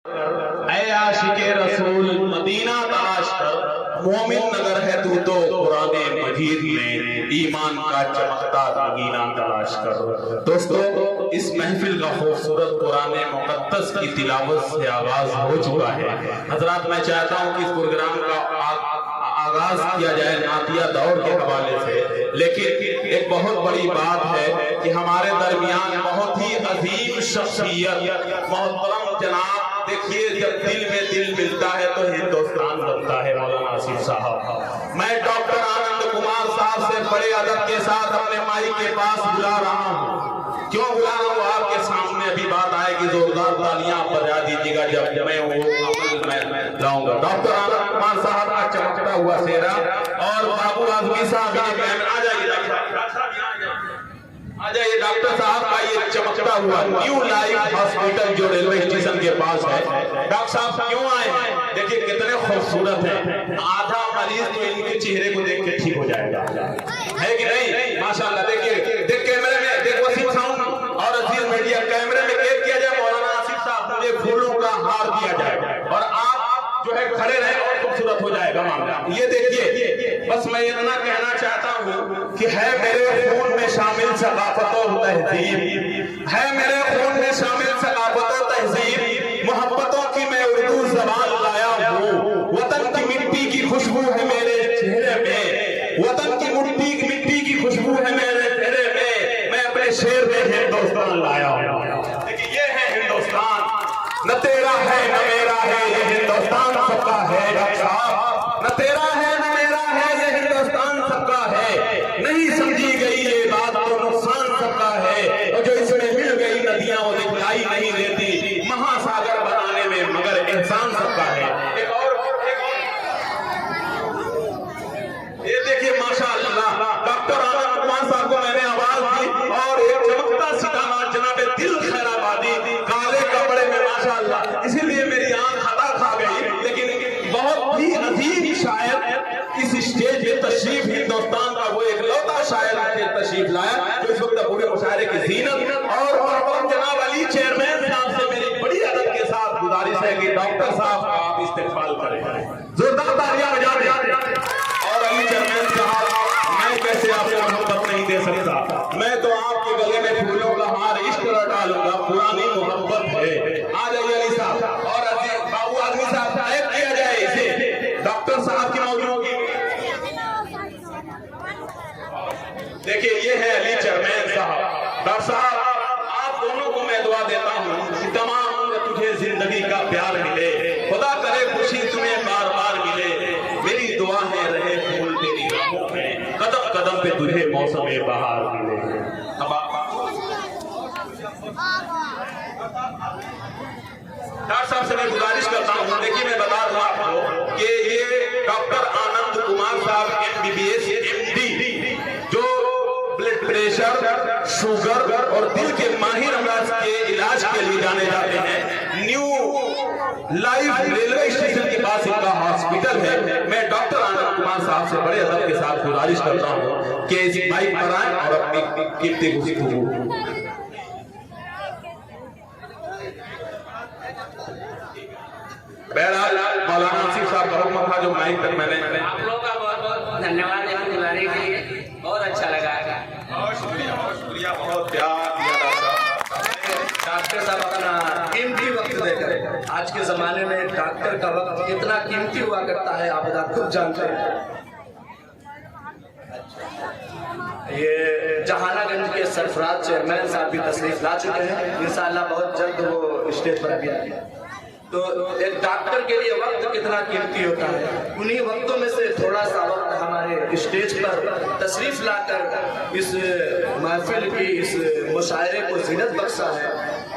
ऐ आशिके रसूल मदीना तलाश कर, मोमिन नगर है तू तो कुराने मजीद में, ईमान का चमकता नगीना तलाश कर। दोस्तों, इस महफिल का खूबसूरत कुराने मुक़द्दस की तिलावत से आगाज हो चुका है। हजरात, मैं चाहता हूँ कि इस प्रोग्राम का आगाज किया जाए नातिया दौर के हवाले से, लेकिन एक बहुत बड़ी बात है कि हमारे दरमियान बहुत ही अजीम शख्सियत मोहतरम जनाब, देखिए जब दिल में दिल मिलता है तो हिंदुस्तान बनता है। मौलाना आसिफ साहब, मैं डॉक्टर आनंद कुमार साहब से बड़े अदब के साथ अपने माई के पास बुला रहा हूँ। क्यों बुला रहा हूँ? आपके सामने अभी बात आएगी, जोरदार तालियां बजा दीजिएगा जब मैं वो मैं लाऊंगा। डॉक्टर आनंद कुमार साहब का चमकता हुआ चेहरा और बाबू आजमी साहब आ जाइए, आ जाइए डॉक्टर साहब का ये चमकता हुआ न्यू लाइफ हॉस्पिटल जो रेलवे स्टेशन के पास है। डॉक्टर साहब क्यों आए हैं? देखिए कितने खूबसूरत हैं। आधा मरीज तो इनके चेहरे को देख के ठीक हो जाएगा, है कि नहीं? माशाल्लाह। देखिए, देख कैमरे में, देख वसीम साउंड और अजीज मीडिया, कैमरे में कैद किया जाए। मौलाना आसिफ साहब, मुझे फूलों का हार दिया जाए और आप जो है खड़े रहे और खूबसूरत हो जाएगा मामला। ये देखिए, बस मैं इतना कहना चाहता हूँ कि है मेरे खून में शामिल सकाफत और तहजीब, है मेरे खून में शामिल सकाफत और तहजीब, मोहब्बतों की मैं उर्दू जबान लाया हूँ। वतन की मिट्टी की खुशबू है मेरे चेहरे में, वतन की मिट्टी की खुशबू है मेरे चेहरे में, मैं अपने शेर में हिंदुस्तान लाया हूँ। देखिए ये है हिंदुस्तान, न तेरा है न मेरा है, ये हिंदुस्तान सबका है। न तेरा है न मेरा है, ये हिंदुस्तान सबका है। नहीं समझी गई ये बात तो नुकसान सबका है, और जो इसमें मिल गई नदियां वो दिखाई नहीं देती, महासागर बनाने में मगर इंसान सबका है। एक और ये देखिए माशाअल्लाह, डॉक्टर आनंद कुमार साहब को मैंने आवाज दी और एक चमकता सितारा जनाब दिल खैराबादी काले कपड़े में माशाअल्लाह, इसीलिए मेरी आंख खता खा गई। लेकिन बहुत ही अजीब शायर इस स्टेज पे तशरीफ, हिंदुस्तान का वो एकलौता शायर तशरीफ लाया जो इस वक्त पूरे मुशायरे की जीनत। और जनाब अली चेयरमैन साहब से मेरी बड़ी अदब के साथ गुजारिश है कि डॉक्टर साहब का आप इस्तेमाल करें, जोरदार तालियां बजा दें। और अली चेयरमैन साहब, मैं कैसे आपको मोहब्बत नहीं दे सकता? मैं तो आपके गले में फूलों का हार इस तरह डालूंगा, पुरानी मोहब्बत है। आ जाइए अली साहब और बाबू आजमी साहब, टाइप किया जाए इसे, डॉक्टर साहब की मौजूदगी। देखिए ये है अली चेयरमैन साहब। डॉक्टर साहब, आप दोनों को मैं दुआ देता हूँ कि तमाम उम्र तुझे जिंदगी का प्यार मिले, खुदा करे खुशी तुम्हें बार बार मिले। मेरी दुआ है रहे फूल तेरी राहों में, कदम कदम पे तुझे मौसम बहार मिले। डॉक्टर साहब से मैं गुजारिश करता हूँ, देखिए मैं बता दूं आपको कि ये डॉक्टर आनंद कुमार साहब MBBS MD, जो ब्लड प्रेशर, शुगर और दिल के माहिर अमराज के इलाज के लिए जाने जाते हैं। न्यू लाइफ रेलवे स्टेशन के पास इनका हॉस्पिटल है। मैं डॉक्टर आनंद कुमार साहब से बड़े अदब के साथ गुजारिश करता हूँ कि इस बाइक पर आए और अपनी कीमती गुफ्तगू। बहरहाल मौलाना आसिफ साहब का हुक्म था जो माइक तक मैंने आप लोगों का बहुत बहुत धन्यवाद यहाँ बुलाने के लिए, बहुत अच्छा लगा। बहुत शुक्रिया, बहुत प्यार दिया डॉक्टर साहब अपना कीमती वक्त देकर, आज के जमाने में डॉक्टर का वक्त कितना कीमती हुआ करता है आप खुद जानते हैं। ये जहानागंज के सरफराज चेयरमैन साहब भी तशरीफ ला चुके हैं, इंशाअल्लाह बहुत जल्द वो स्टेज पर भी आएंगे। तो एक डॉक्टर के लिए वक्त कितना कीमती होता है, उन्हीं वक्तों में से थोड़ा सा वक्त हमारे स्टेज पर तशरीफ लाकर इस महफिल की, इस मुशायरे को जीनत बख्शा है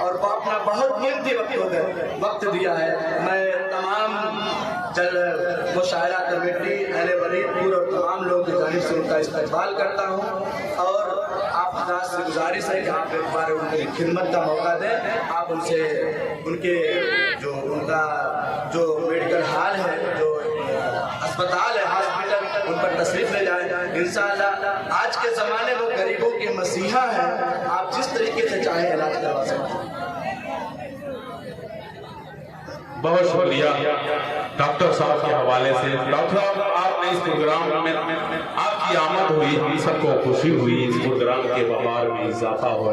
और अपना बहुत कीमती वक्त दिया है। मैं तमाम मुशायरा कमेटी, अहले वलीदपुर और तमाम लोगों की जानिब से उनका इस्तकबाल करता हूँ और आप हज़रात से गुजारिश है कि आप एक बार उनकी खिदमत का मौका दें। आप उनसे उनके उनका जो मेडिकल हाल है, जो अस्पताल है, हॉस्पिटल, उन पर तशरीफ ले जाएं। इंशाअल्लाह आज के ज़माने में गरीबों के मसीहा है, आप जिस तरीके से चाहे इलाज करवा सकते हैं। बहुत शुक्रिया डॉक्टर साहब के हवाले से। डॉक्टर साहब, आपने इस प्रोग्राम में आपकी आमद हुई, हम सबको खुशी हुई, इस प्रोग्राम के व्यापार में इजाफा हुआ।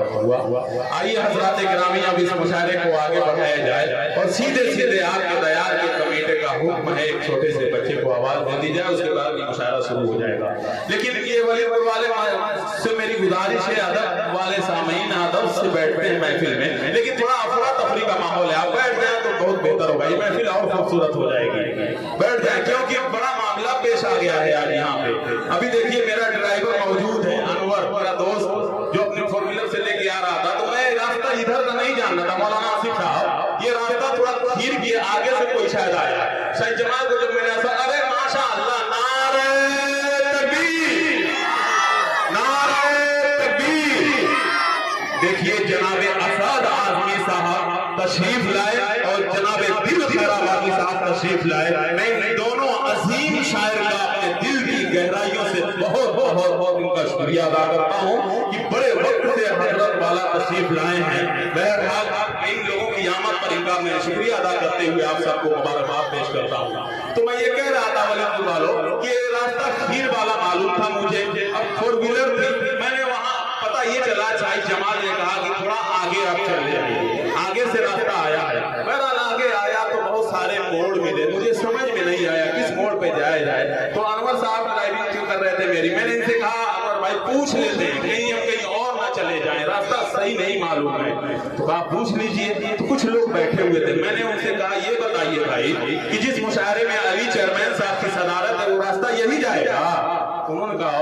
आइए हजरात गिरामी, अब इस मुशायरे को आगे बढ़ाया जाए और सीधे सीधे आपके दयाल के कमेटी का हुक्म है, एक छोटे से बच्चे को आवाज दे दी जाए, उसके बाद मुशायरा शुरू हो जाएगा। लेकिन ये वलीपुर वाले से मेरी गुजारिश है, अदब वाले सामीन अदब से बैठते हैं महफिल में, लेकिन थोड़ा अफरा तफरी का माहौल है, आप बैठ जाए तो बहुत बेहतर होगा, ये महफिल और खूबसूरत हो जाएगी। बैठ जाए, क्योंकि बड़ा मामला पेश आ गया है आज यहाँ पे। अभी देखिए, मेरा ड्राइवर मौजूद है, अनवर मेरा दोस्त, जो अपने फोर व्हीलर से लेके आ रहा था, तो मैं रास्ता इधर का नहीं जान रहा था। मौलाना आसिफ साहब, ये रास्ता थोड़ा खीर के आगे से कोई शायद आया। सही जमात को जब मैंने ऐसा, अरे माशाअल्लाह, नारे तकबीर, नारे तकबीर। देखिए जनाबे असद आजमी साहब तशरीफ लाए और जनाबे दिल खैराबादी साहब तशरीफ लाए। मैं इन दोनों अजीम शायर का अपने दिल की गहराइयों से बहुत बहुत बहुत उनका शुक्रिया अदा करता हूँ कि बड़े वक्त से हजरत वाला तशरीफ लाए हैं। बहरहाल इन लोगों की आमद पर इनका मैं शुक्रिया अदा करते हुए आप सबको मुबारकबाद पेश करता हूँ। तो मैं ये कह रहा था वलीपुर वालों कि रास्ता खीर वाला मालूम था मुझे, अब फोर व्हीलर थी, मैंने वहाँ पता ये चला, शाही जमाल ने कहा कि थोड़ा आगे आप चल जाइए, आगे से रास्ता आया है। बहरहाल आगे आया तो बहुत सारे मोड़ मिले, मुझे समझ में नहीं आया किस मोड़ पे जाया जाए। तो अनवर साहब ड्राइविंग क्यों कर रहे थे मेरी, मैंने इनसे कहा अनवर भाई पूछ लेते हैं, कहीं हम कहीं और ना चले जाएं, रास्ता सही नहीं मालूम है। तो आप पूछ लीजिए। तो कुछ लोग बैठे हुए थे, मैंने उनसे कहा ये बताइए भाई कि जिस मुशायरे में अली चेयरमैन साहब की सदारत है, वो रास्ता यही जाएगा? उन्होंने कहा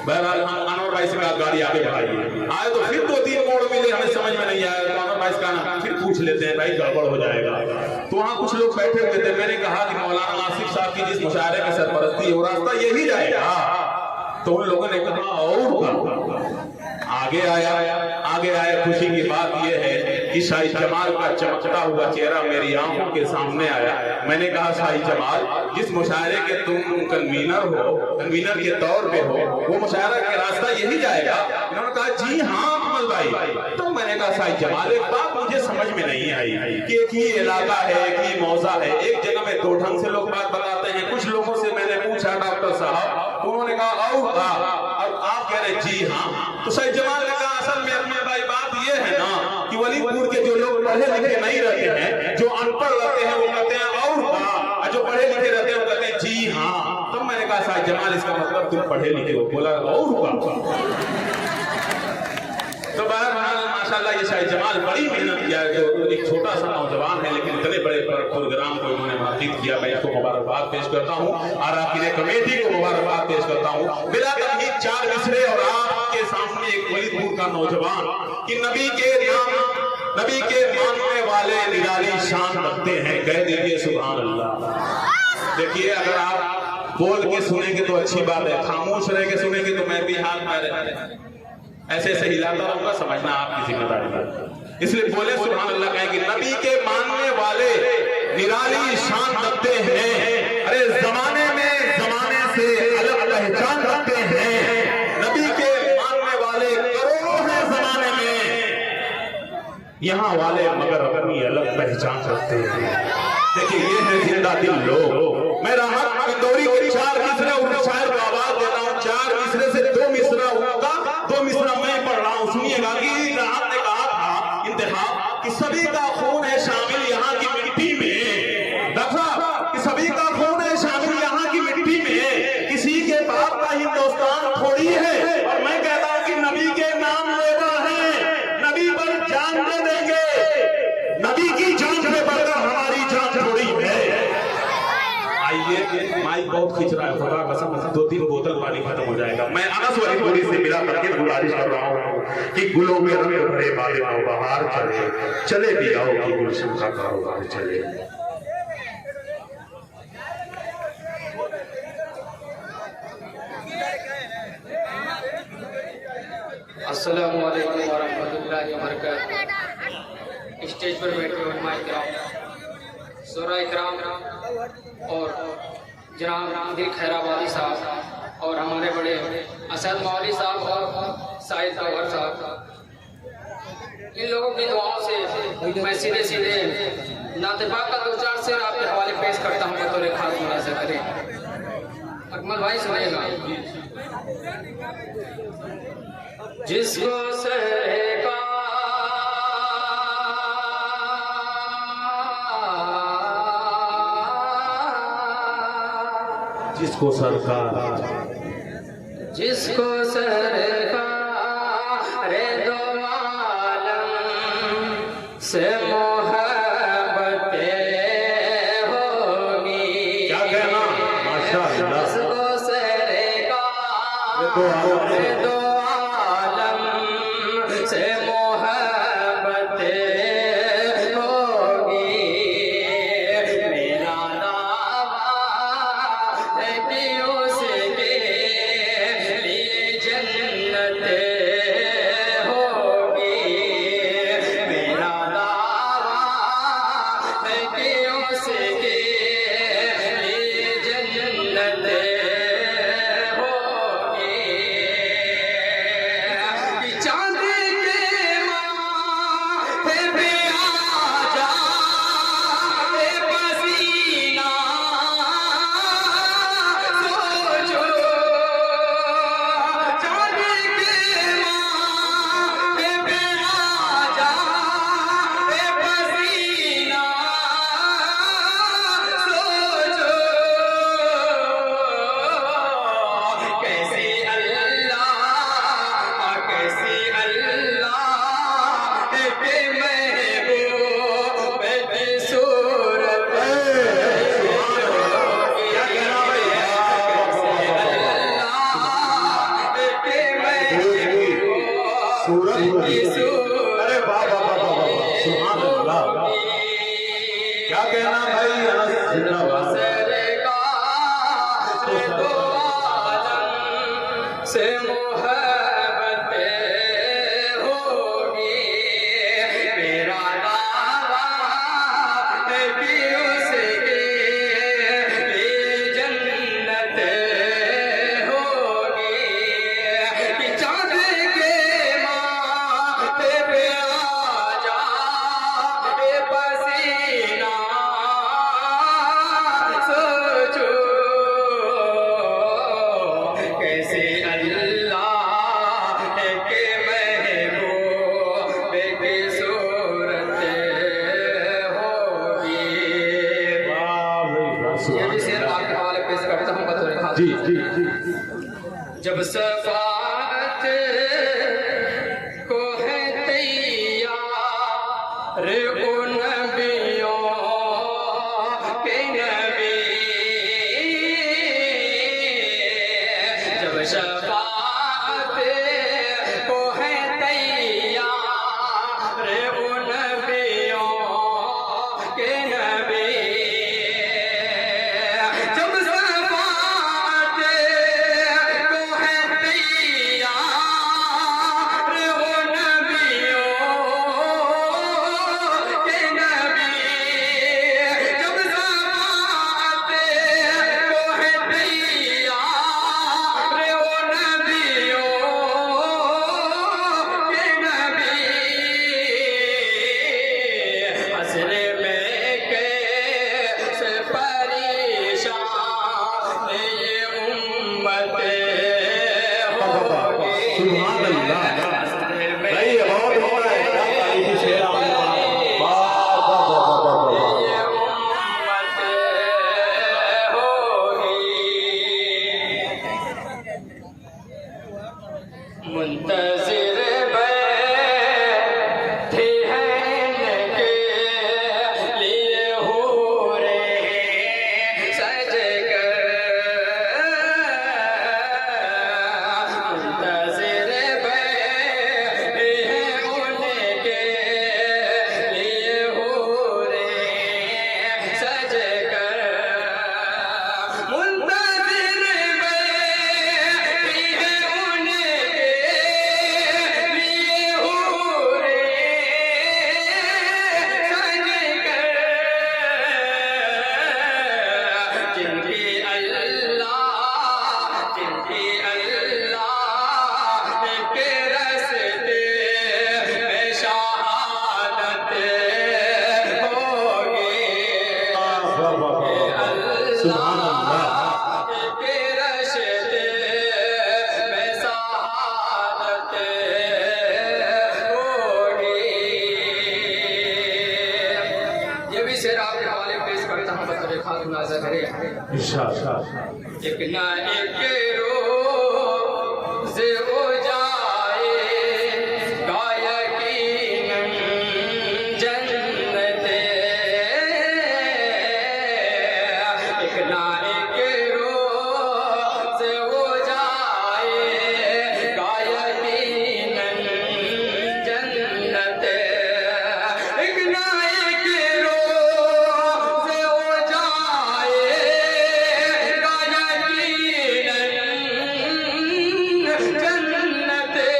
बहरहाल हम अनवर भाई से कहा गाड़ी आगे बढ़ाइए। आए तो फिर 2-3 मोड़ मिले, हमें समझ में नहीं आया। तो अनवर भाई से कहा फिर पूछ लेते हैं, भाई गड़बड़ हो जाएगा। तो वहाँ कुछ लोग बैठे हुए थे, मैंने कहा कि मौलाना आसिफ साहब की जिस मुशायरे में सरपरस्ती है, वो रास्ता यही जाएगा? तो उन लोगों ने कहा और आगे आया। खुशी की बात यह है कि शाही जमाल का चमकता हुआ चेहरा मेरी आंखों के सामने आया। मैंने कहा शाही जमाल, जिस मुशायरे के तुम कन्वीनर के तौर पे हो, वो मुशायरा का रास्ता यही जाएगा? उन्होंने कहा जी हाँ अकमल भाई। तो मैंने कहा शाही जमाल, एक बात मुझे समझ में नहीं आई कि एक ही इलाका है, एक ही मौजा है, एक जगह में 2 ढंग से लोग बात बताते हैं। कुछ लोगों से मैंने पूछा डॉक्टर साहब, उन्होंने कहा और आप कह रहे जी हाँ। तो शाही जमाल ने कहा असल में अपने भाई बात ये है ना कि वलीपुर के जो लोग पढ़े लिखे नहीं रहते हैं, जो अनपढ़ रहते हैं, वो कहते हैं और जो पढ़े लिखे रहते हैं वो कहते हैं जी हाँ। तब मैंने कहा शाही जमाल, इसका मतलब तुम पढ़े लिखे हो? बोला और तो बहरहाल माशाल्लाह ये शाही जमाल बड़ी मेहनत किया है। जो एक छोटा सा नौजवान है, लेकिन इतने बड़े प्रोग्राम को इन्होंने मुनक़िद किया, मैं इसको मुबारकबाद पेश करता हूँ और आपकी कमेटी को मुबारकबाद पेश करता हूँ। बिला तकलीफ 4 मिसरे और आपके सामने एक वलीपुर का नौजवान कि नबी के मानने वाले निराली शान रखते हैं, कह दीजिए सुभान अल्लाह। देखिए अगर आप बोल के सुनेंगे तो अच्छी बात है, खामोश रह के सुनेंगे तो मैं भी हाथ में ऐसे हिलाता रहूंगा, समझना आपकी जिम्मेदारी है। इसलिए बोले सुभान अल्लाह, कहें कि नबी के मानने वाले निराली शान रखते हैं। अरे जमाने में जमाने से अलग पहचान रखते हैं। नबी के मानने वाले करोड़ों हैं जमाने में, यहाँ वाले मगर अपनी अलग पहचान रखते हैं। देखिए ये है जिंदा दिल लोग। मैं राहत इंदौरी को 4 मिसरे और शायर को आवाज देता हूँ। 4 मिसरे से 2 मिसरा होगा, 2 मिसरा मैं पढ़ रहा हूँ। सुनिएगा कि राहत ने कहा था इंतहा कि सभी का खून है शामिल यहाँ की मिट्टी में। देखा कि सभी का खून है शामिल यहाँ की मिट्टी में, किसी के बाप का हिंदुस्तान थोड़ी है। और मैं कहता हूँ कि नबी के नाम लेवा है, नबी पर जान दे देंगे, नबी की जान पे बढ़कर हमारी जान थोड़ी है। आइए माइक बहुत खींच रहा है, खुदा कसम 2-3 बोतल पानी खत्म हो जाएगा। मैं अनस वाली थोड़ी से मिला करके गुजारिश कर रहा हूँ कि गुलों में रंग भरे बाले बाहर चले भी आओ कि गुलशन का कारोबार चले। अस्सलामु अलैकुम व रहमतुल्लाहि व बरकातहू। स्टेज पर बैठे उलमा इकराम, शोरा इकराम और जनाब दिल खैराबादी साहब और हमारे बड़े असद मौली साहब और साहिद गौहर साहब, इन लोगों की दुआओं से मैं सीधे सीधे नाते पाक का 2-4 शेर आपके हवाले पेश करता हूँ बतौर खास मुलाज़ा करें। अकमल भाई सुनिएगा। जिसको सरेगा जिसको सरकार जिसको सरकार दो आलम से मोहब्बतें होगी। क्या कहना, माशाअल्लाह। जिसको सरकार दो आलम से मोहब्बतें होगी। मेरा दावा है कि उसके लिए जन्नतें होगी। मेरा दावा है कि उसके लिए जन्नतें होगी। कि चांद के माथे पे आ जा पसीना सोचो। चांद के माथे पे आ जा पसीना सोचो। कैसी अल्लाह के महबूब की सूरत। अरे वाह वाह वाह वाह वाह, सुभान अल्लाह। क्या कहना भाई, अनस जिंदाबाद। से मोहब्बतें होगी। मेरा दावा है कि उसके लिए जन्नतें होगी। कि चांद के माथे पे आ जा पसीना सोचो। कैसे अल्लाह के महबूब की सूरत होगी। ये भी शेर आपके हवाले पेश करता हूँ बतौर खास। जी जी जी। जब सफात को है तैयार ओ नबियों के नबी। जब शफात को है तैयार ओ नबियों के नबी। जब शफात को है तैयार भी शेर आपके हवाले पेश करता हूँ, बतौर खास मुलाजा करें। एक ना एक रोज़ हो जाए गायकीनन जन्नते, एक ना एक रोज़ हो जाए गायकीनन जन्नते, एक ना एक रोज़ हो जाए गायकीनन जन्नते,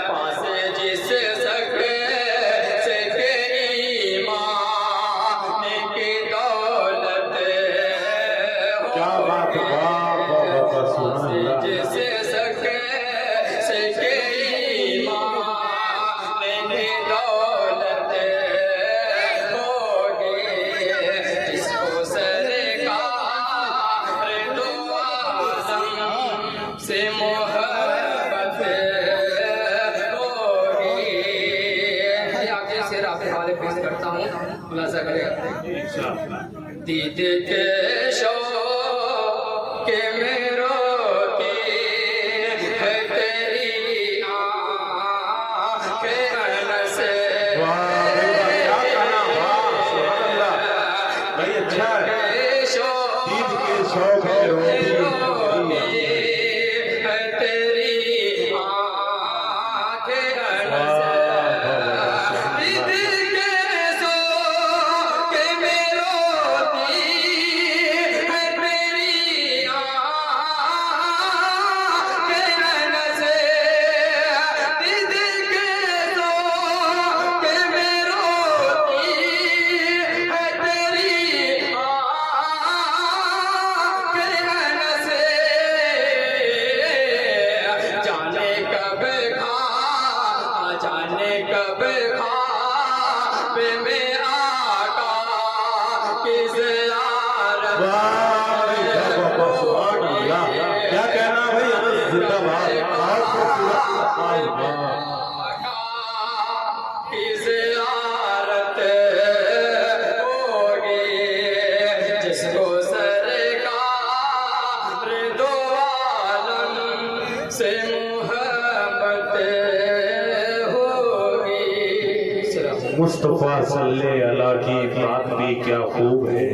पास जिस सके ईमान की दौलत क्या बात, वाह वाह वाह, सुभान अल्लाह। जिसे सके ईमान की दौलत होगी, जिसको सरकार दो आज़म से मोहब्बत होगी। आगे शेर आपके हवाले पेश करता हूँ, खुलासा करेगा। दीद के शौक़ में रोती है तेरी आँखें से, वाह भाई वाह, क्या कहना, वाह सुभान अल्लाह। भाई अच्छा है, ईद के शौक में रोती है तेरी आँखें से, जाने कब ख्वाब में आका की ज़ियारत। वाह भाई वाह वाह, सुभान अल्लाह। क्या कहना भाई, अनस जिंदाबाद, बहुत खूबसूरत, वाह वाह। की ज़ियारत होगी, जिसको सरकार दो आलम से मोहब्बत होगी। मुस्तफा सल्ले अला की बात भी क्या खूब है,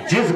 जिस